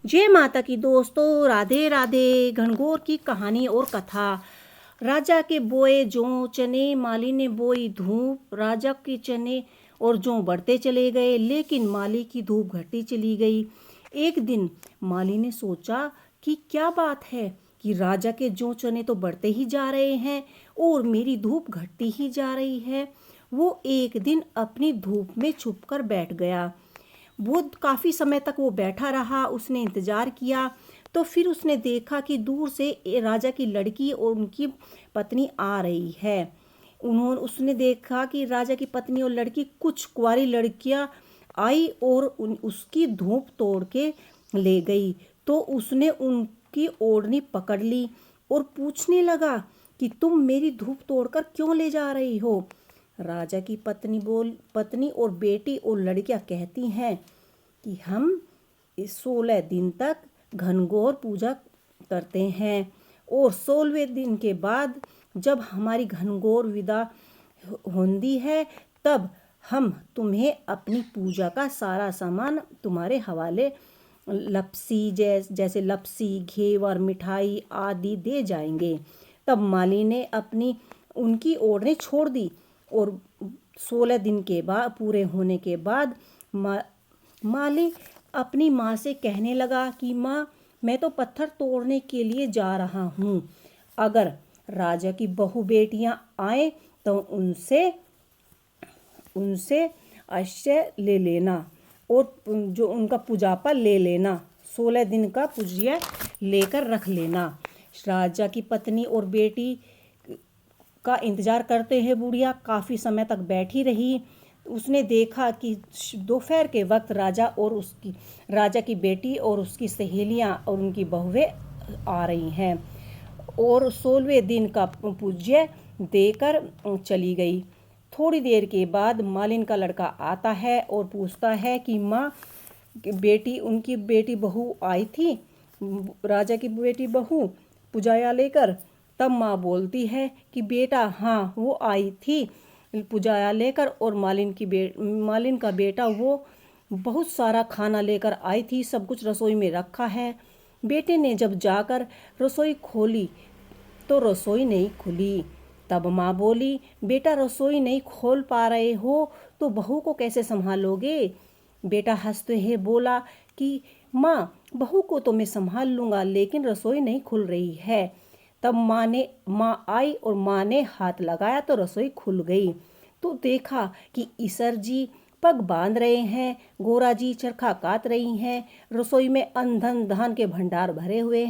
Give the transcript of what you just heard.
जय माता की दोस्तों, राधे राधे। घनघोर की कहानी और कथा। राजा के बोए जौ चने, माली ने बोई धूप। राजा के चने और जौ बढ़ते चले गए, लेकिन माली की धूप घटती चली गई। एक दिन माली ने सोचा कि क्या बात है कि राजा के जौ चने तो बढ़ते ही जा रहे हैं और मेरी धूप घटती ही जा रही है। वो एक दिन अपनी धूप में छुपकर बैठ गया। वो काफ़ी समय तक वो बैठा रहा, उसने इंतज़ार किया। तो फिर उसने देखा कि दूर से राजा की लड़की और उनकी पत्नी आ रही है। उसने देखा कि राजा की पत्नी और लड़की, कुछ कुंवारी लड़कियां आई और उसकी धूप तोड़ के ले गई। तो उसने उनकी ओढ़नी पकड़ ली और पूछने लगा कि तुम मेरी धूप तोड़कर क्यों ले जा रही हो। राजा की पत्नी और बेटी और लड़कियां कहती हैं कि हम इस 16 दिन तक घनघोर पूजा करते हैं और 16वें दिन के बाद जब हमारी घनघोर विदा होती है तब हम तुम्हें अपनी पूजा का सारा सामान तुम्हारे हवाले जैसे लपसी, घेवर, मिठाई आदि दे जाएंगे। तब माली ने उनकी ओढ़ने छोड़ दी और 16 दिन के बाद पूरे होने के बाद माली अपनी माँ से कहने लगा कि माँ, मैं तो पत्थर तोड़ने के लिए जा रहा हूँ। अगर राजा की बहू बेटियाँ आए तो उनसे आश्रय ले लेना और जो उनका पूजापा ले लेना, 16 दिन का पूज्य लेकर रख लेना। राजा की पत्नी और बेटी का इंतजार करते हैं बुढ़िया काफ़ी समय तक बैठी रही। उसने देखा कि दोपहर के वक्त राजा की बेटी और उसकी सहेलियां और उनकी बहुएं आ रही हैं और 16वें दिन का पूज्य देकर चली गई। थोड़ी देर के बाद मालिन का लड़का आता है और पूछता है कि माँ, उनकी बेटी बहू आई थी, राजा की बेटी बहू पुजाया लेकर। तब माँ बोलती है कि बेटा, हाँ वो आई थी पुजाया लेकर और मालिन का बेटा वो बहुत सारा खाना लेकर आई थी, सब कुछ रसोई में रखा है। बेटे ने जब जाकर रसोई खोली तो रसोई नहीं खुली। तब माँ बोली, बेटा रसोई नहीं खोल पा रहे हो तो बहू को कैसे संभालोगे। बेटा हंसते हुए बोला कि माँ, बहू को तो मैं संभाल लूँगा, लेकिन रसोई नहीं खुल रही है। तब माँ आई और माँ ने हाथ लगाया तो रसोई खुल गई। तो देखा कि ईसर जी पग बांध रहे हैं, गोरा जी चरखा कात रही हैं, रसोई में अन्न धन धान के भंडार भरे हुए हैं।